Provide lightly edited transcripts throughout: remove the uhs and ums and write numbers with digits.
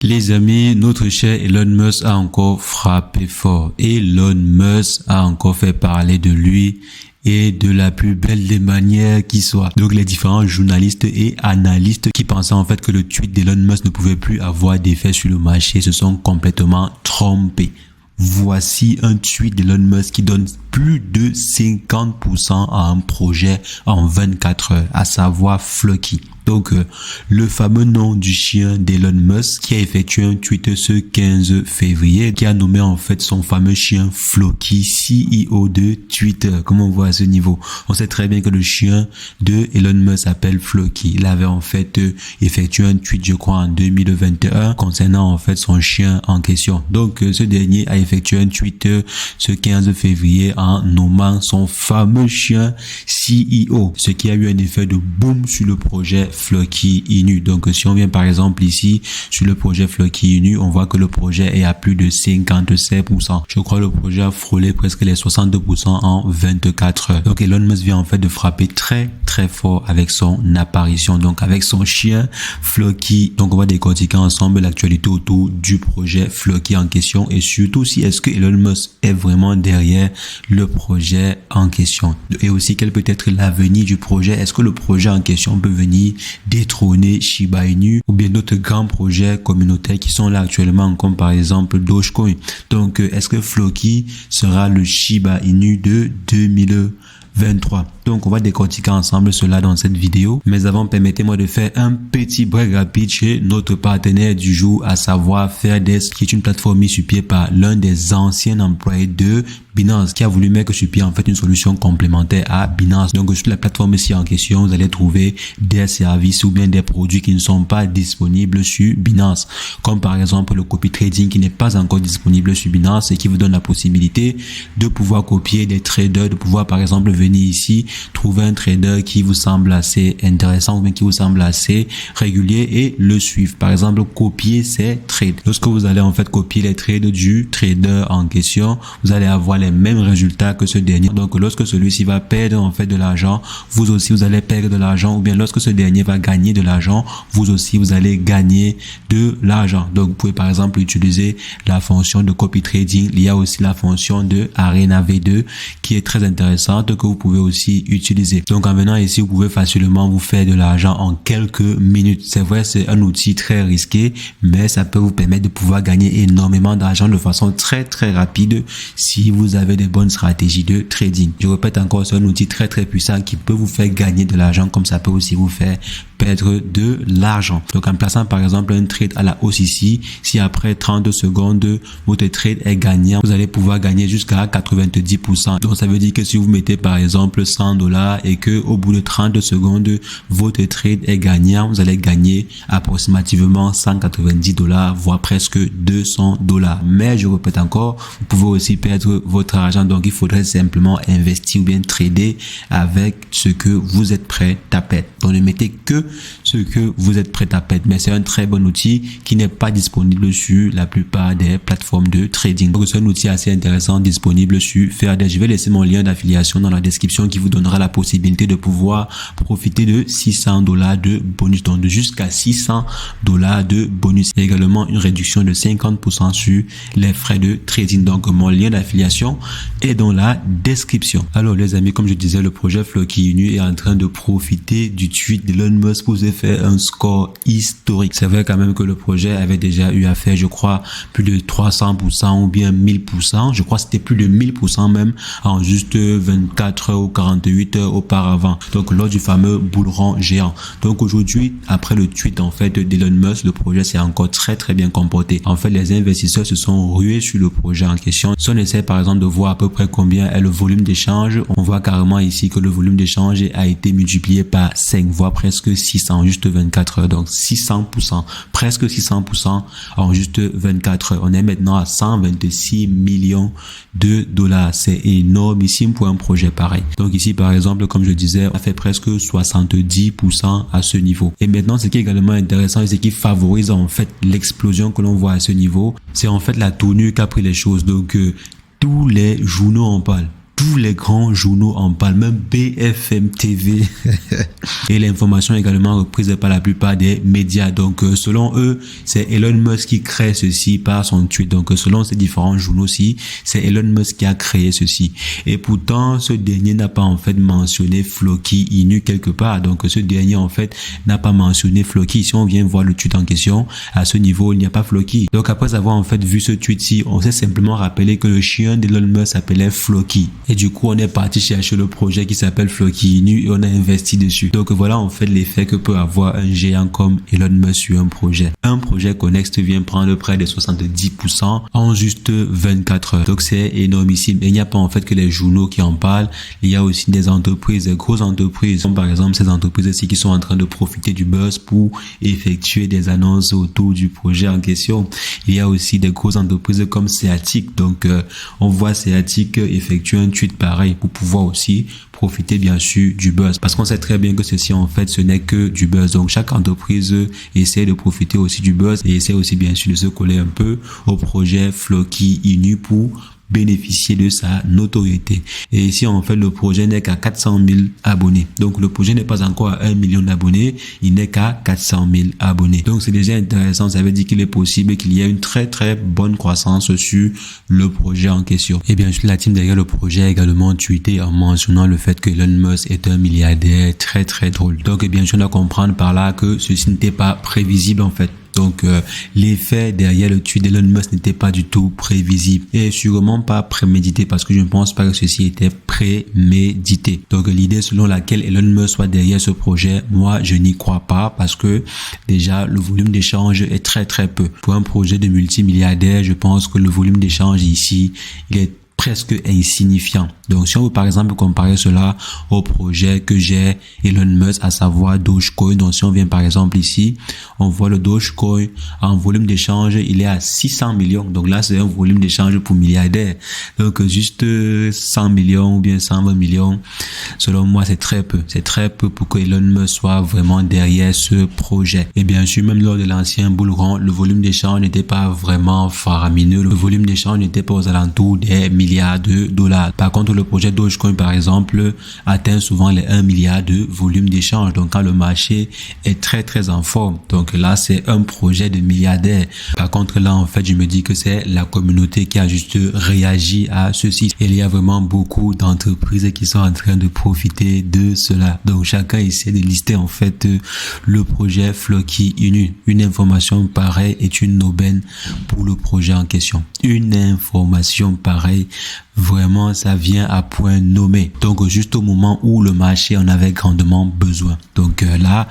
Les amis, notre cher Elon Musk a encore frappé fort. Elon Musk a encore fait parler de lui et de la plus belle des manières qui soit. Donc les différents journalistes et analystes qui pensaient en fait que le tweet d'Elon Musk ne pouvait plus avoir d'effet sur le marché se sont complètement trompés. Voici un tweet d'Elon Musk qui donne plus de 50% à un projet en 24 heures, à savoir Floki. Donc, le fameux nom du chien d'Elon Musk qui a effectué un tweet ce 15 février, qui a nommé en fait son fameux chien Floki, CEO de Twitter. Comme on voit à ce niveau, on sait très bien que le chien de Elon Musk s'appelle Floki. Il avait en fait effectué un tweet, je crois, en 2021 concernant en fait son chien en question. Donc, ce dernier a effectué un tweet ce 15 février en nommant son fameux chien CEO, ce qui a eu un effet de boom sur le projet Floki Inu. Donc si on vient par exemple ici sur le projet Floki Inu, on voit que le projet est à plus de 57%. Je crois que le projet a frôlé presque les 62% en 24 heures. Donc Elon Musk vient en fait de frapper très fort avec son apparition, donc avec son chien Floki. Donc on va décortiquer ensemble l'actualité autour du projet Floki en question et surtout si est-ce que Elon Musk est vraiment derrière le projet en question et aussi quel peut être l'avenir du projet. Est-ce que le projet en question peut venir détrôner Shiba Inu ou bien d'autres grands projets communautaires qui sont là actuellement comme par exemple Dogecoin. Donc est-ce que Floki sera le Shiba Inu de 2023? Donc on va décortiquer ensemble cela dans cette vidéo. Mais avant, permettez-moi de faire un petit break rapide chez notre partenaire du jour, à savoir Fairdesk, qui est une plateforme mise sur pied par l'un des anciens employés de Binance, qui a voulu mettre sur pied en fait une solution complémentaire à Binance. Donc sur la plateforme ici en question, vous allez trouver des services ou bien des produits qui ne sont pas disponibles sur Binance, comme par exemple le copy trading qui n'est pas encore disponible sur Binance et qui vous donne la possibilité de pouvoir copier des traders, de pouvoir par exemple venir ici trouver un trader qui vous semble assez intéressant ou bien qui vous semble assez régulier et le suivre. Par exemple, copier ses trades. Lorsque vous allez en fait copier les trades du trader en question, vous allez avoir les mêmes résultats que ce dernier. Donc lorsque celui-ci va perdre en fait de l'argent, vous aussi vous allez perdre de l'argent, ou bien lorsque ce dernier va gagner de l'argent, vous aussi vous allez gagner de l'argent. Donc vous pouvez par exemple utiliser la fonction de copy trading. Il y a aussi la fonction de Arena V2 qui est très intéressante, que vous pouvez aussi utiliser. Donc en venant ici, vous pouvez facilement vous faire de l'argent en quelques minutes. C'est vrai, c'est un outil très risqué, mais ça peut vous permettre de pouvoir gagner énormément d'argent de façon très rapide si vous avez des bonnes stratégies de trading. Je répète encore, c'est un outil très puissant qui peut vous faire gagner de l'argent, comme ça peut aussi vous faire perdre de l'argent. Donc en plaçant par exemple un trade à la hausse ici, si après 30 secondes votre trade est gagnant, vous allez pouvoir gagner jusqu'à 90%. Donc ça veut dire que si vous mettez par exemple $100 et que au bout de 30 secondes votre trade est gagnant, vous allez gagner approximativement $190, voire presque $200. Mais je répète encore, vous pouvez aussi perdre votre argent. Donc il faudrait simplement investir ou bien trader avec ce que vous êtes prêt à perdre. Donc ne mettez que ce que vous êtes prêt à perdre, mais c'est un très bon outil qui n'est pas disponible sur la plupart des plateformes de trading. Donc c'est un outil assez intéressant disponible sur Fairdesk. Je vais laisser mon lien d'affiliation dans la description qui vous donnera la possibilité de pouvoir profiter de $600 de bonus, donc de jusqu'à $600 de bonus. Il y a également une réduction de 50% sur les frais de trading. Donc mon lien d'affiliation est dans la description. Alors les amis, comme je disais, le projet Floki Inu est en train de profiter du tweet d'Elon Musk pour se faire un score historique. C'est vrai quand même que le projet avait déjà eu à faire, je crois, plus de 300% ou bien 1000%. Je crois que c'était plus de 1000% même en juste 24 heures ou 48 heures auparavant. Donc lors du fameux bull run géant. Donc aujourd'hui, après le tweet en fait d'Elon Musk, le projet s'est encore très bien comporté. En fait, les investisseurs se sont rués sur le projet en question. Si on essaie par exemple de voir à peu près combien est le volume d'échange, on voit carrément ici que le volume d'échange a été multiplié par 5, voire presque 600 en juste 24 heures. Donc 600%, presque 600% en juste 24 heures. On est maintenant à 126 millions de dollars. C'est énormissime pour un projet pareil. Donc ici par exemple, comme je disais, on a fait presque 70% à ce niveau. Et maintenant, ce qui est également intéressant et ce qui favorise en fait l'explosion que l'on voit à ce niveau, c'est en fait la tournure qu'a pris les choses. Donc tous les journaux en parlent. tous les grands journaux en parlent, même BFM TV. Et l'information est également reprise par la plupart des médias. Donc, selon eux, c'est Elon Musk qui crée ceci par son tweet. Donc, selon ces différents journaux-ci, c'est Elon Musk qui a créé ceci. Et pourtant, ce dernier n'a pas en fait mentionné Floki Inu quelque part. Donc, ce dernier en fait n'a pas mentionné Floki. Si on vient voir le tweet en question, à ce niveau, il n'y a pas Floki. Donc, après avoir en fait vu ce tweet-ci, on s'est simplement rappelé que le chien d'Elon Musk s'appelait Floki. Et du coup, on est parti chercher le projet qui s'appelle Floki Inu et on a investi dessus. Donc, voilà en fait l'effet que peut avoir un géant comme Elon Musk sur un projet. Un projet connexe vient prendre près de 70% en juste 24 heures. Donc, c'est énormissime. Et il n'y a pas en fait que les journaux qui en parlent. Il y a aussi des entreprises, des grosses entreprises, comme par exemple ces entreprises-ci qui sont en train de profiter du buzz pour effectuer des annonces autour du projet en question. Il y a aussi des grosses entreprises comme Seatic. Donc, on voit Seatic effectuer un tweet pareil pour pouvoir aussi profiter bien sûr du buzz. Parce qu'on sait très bien que ceci en fait ce n'est que du buzz. Donc chaque entreprise essaie de profiter aussi du buzz et essaie aussi bien sûr de se coller un peu au projet Floki Inu pour bénéficier de sa notoriété. Et ici, en fait, le projet n'est qu'à 400 000 abonnés. Donc, le projet n'est pas encore à 1 million d'abonnés. Il n'est qu'à 400 000 abonnés. Donc, c'est déjà intéressant. Ça veut dire qu'il est possible qu'il y ait une très, très bonne croissance sur le projet en question. Et bien sûr, la team derrière le projet a également tweeté en mentionnant le fait que Elon Musk est un milliardaire très, très drôle. Donc, bien sûr, on doit comprendre par là que ceci n'était pas prévisible, en fait. Donc, l'effet derrière le tweet d'Elon Musk n'était pas du tout prévisible et sûrement pas prémédité parce que je ne pense pas que ceci était prémédité. Donc, l'idée selon laquelle Elon Musk soit derrière ce projet, moi, je n'y crois pas parce que déjà, le volume d'échange est très, très peu. Pour un projet de multimilliardaire, je pense que le volume d'échange ici, il est presque insignifiant. Donc, si on veut par exemple comparer cela au projet que j'ai Elon Musk, à savoir Dogecoin. Donc, si on vient par exemple ici, on voit le Dogecoin en volume d'échange, il est à 600 millions. Donc là, c'est un volume d'échange pour milliardaires. Donc, juste 100 millions ou bien 120 millions, selon moi, c'est très peu. C'est très peu pour que Elon Musk soit vraiment derrière ce projet. Et bien sûr, même lors de l'ancien bull run, le volume d'échange n'était pas vraiment faramineux. Le volume d'échange n'était pas aux alentours des milliards de dollars. Par contre, le projet Dogecoin, par exemple, atteint souvent les 1 milliard de volume d'échange. Donc, quand le marché est très, très en forme. Donc, là, c'est un projet de milliardaire. Par contre, là, en fait, je me dis que c'est la communauté qui a juste réagi à ceci. Et il y a vraiment beaucoup d'entreprises qui sont en train de profiter de cela. Donc, chacun essaie de lister, en fait, le projet Floki Inu. Une information pareille est une aubaine pour le projet en question. Une information pareille, vraiment, ça vient à point nommé. Donc, juste au moment où le marché en avait grandement besoin. Donc là,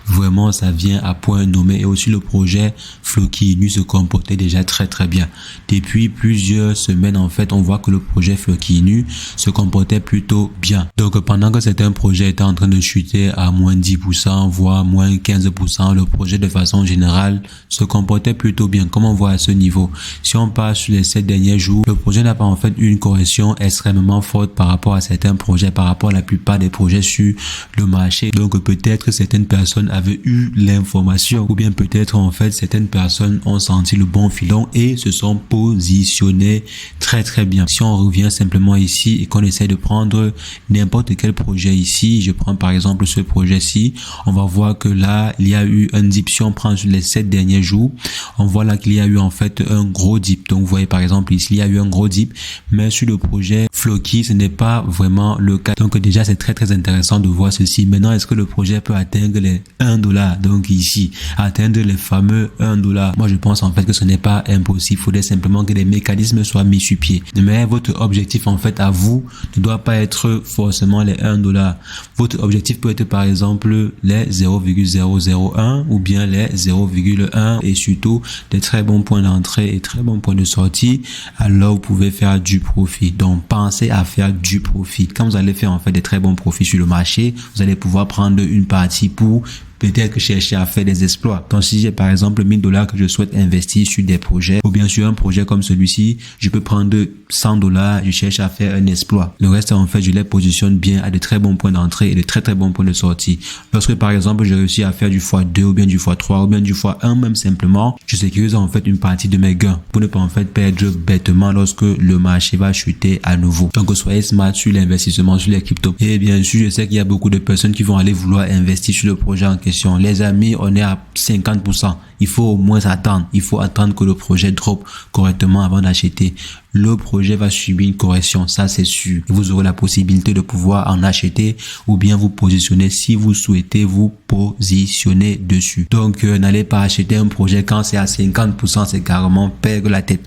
vraiment, ça vient à point nommé. Et aussi, le projet Floki Inu se comportait déjà très, très bien. Depuis plusieurs semaines, en fait, on voit que le projet Floki Inu se comportait plutôt bien. Donc, pendant que certains projets étaient en train de chuter à moins 10%, voire moins 15%, le projet, de façon générale, se comportait plutôt bien. Comme on voit à ce niveau. Si on passe sur les 7 derniers jours, le projet n'a pas en fait une correction extrêmement forte par rapport à certains projets, par rapport à la plupart des projets sur le marché. Donc peut-être certaines personnes avaient eu l'information ou bien peut-être en fait certaines personnes ont senti le bon filon et se sont positionnées très très bien. Si on revient simplement ici et qu'on essaie de prendre n'importe quel projet ici, je prends par exemple ce projet-ci, on va voir que là il y a eu un dip. Si on prend sur les 7 derniers jours, on voit là qu'il y a eu en fait un gros dip. Donc vous voyez par exemple ici il y a eu un gros dip, mais sur le projet Floki, ce n'est pas vraiment le cas. Donc déjà, c'est très très intéressant de voir ceci. Maintenant, est-ce que le projet peut atteindre les 1 $? Donc ici, atteindre les fameux 1 $. Moi, je pense en fait que ce n'est pas impossible. Il faudrait simplement que les mécanismes soient mis sur pied. Mais votre objectif en fait à vous ne doit pas être forcément les 1 $. Votre objectif peut être par exemple les 0,001 ou bien les 0,1 et surtout des très bons points d'entrée et très bons points de sortie. Alors, vous pouvez faire du profit. Donc, pensez à faire du profit. Quand vous allez faire en fait des très bons profits sur le marché, vous allez pouvoir prendre une partie pour peut-être chercher à faire des exploits. Donc si j'ai par exemple 1000 dollars que je souhaite investir sur des projets ou bien sur un projet comme celui-ci, je peux prendre 100 dollars, je cherche à faire un exploit. Le reste en fait je les positionne bien à de très bons points d'entrée et de très bons points de sortie. Lorsque par exemple j'ai réussi à faire du x2 ou bien du x3 ou bien du x1 même simplement, je sécurise en fait une partie de mes gains pour ne pas en fait perdre bêtement lorsque le marché va chuter à nouveau. Donc soyez smart sur l'investissement sur les cryptos. Et bien sûr je sais qu'il y a beaucoup de personnes qui vont aller vouloir investir sur le projet en question. Les amis, on est à 50%. Il faut au moins attendre. Il faut attendre que le projet drop correctement avant d'acheter. Le projet va subir une correction, ça c'est sûr. Vous aurez la possibilité de pouvoir en acheter ou bien vous positionner si vous souhaitez vous positionner dessus. Donc n'allez pas acheter un projet quand c'est à 50%, c'est carrément perdre la tête.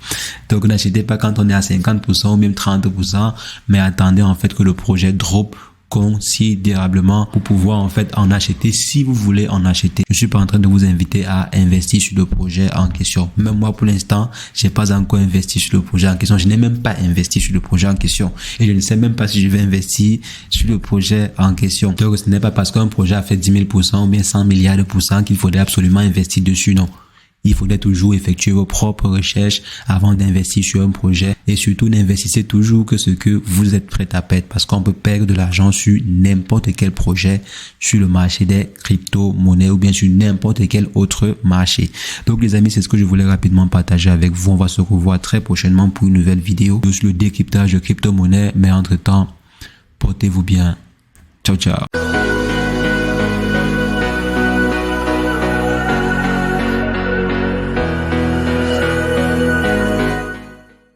Donc n'achetez pas quand on est à 50% ou même 30%, mais attendez en fait que le projet drop considérablement pour pouvoir en fait en acheter si vous voulez en acheter. Je suis pas en train de vous inviter à investir sur le projet en question. Même moi pour l'instant, j'ai pas encore investi sur le projet en question. Je n'ai même pas investi sur le projet en question et je ne sais même pas si je vais investir sur le projet en question. Donc ce n'est pas parce qu'un projet a fait 10 000% ou bien 100 milliards de pourcents qu'il faudrait absolument investir dessus, non. Il faudrait toujours effectuer vos propres recherches avant d'investir sur un projet et surtout n'investissez toujours que ce que vous êtes prêt à perdre parce qu'on peut perdre de l'argent sur n'importe quel projet sur le marché des crypto-monnaies ou bien sur n'importe quel autre marché. Donc les amis, c'est ce que je voulais rapidement partager avec vous. On va se revoir très prochainement pour une nouvelle vidéo sur le décryptage de crypto-monnaies, mais entre-temps, portez-vous bien. Ciao, ciao.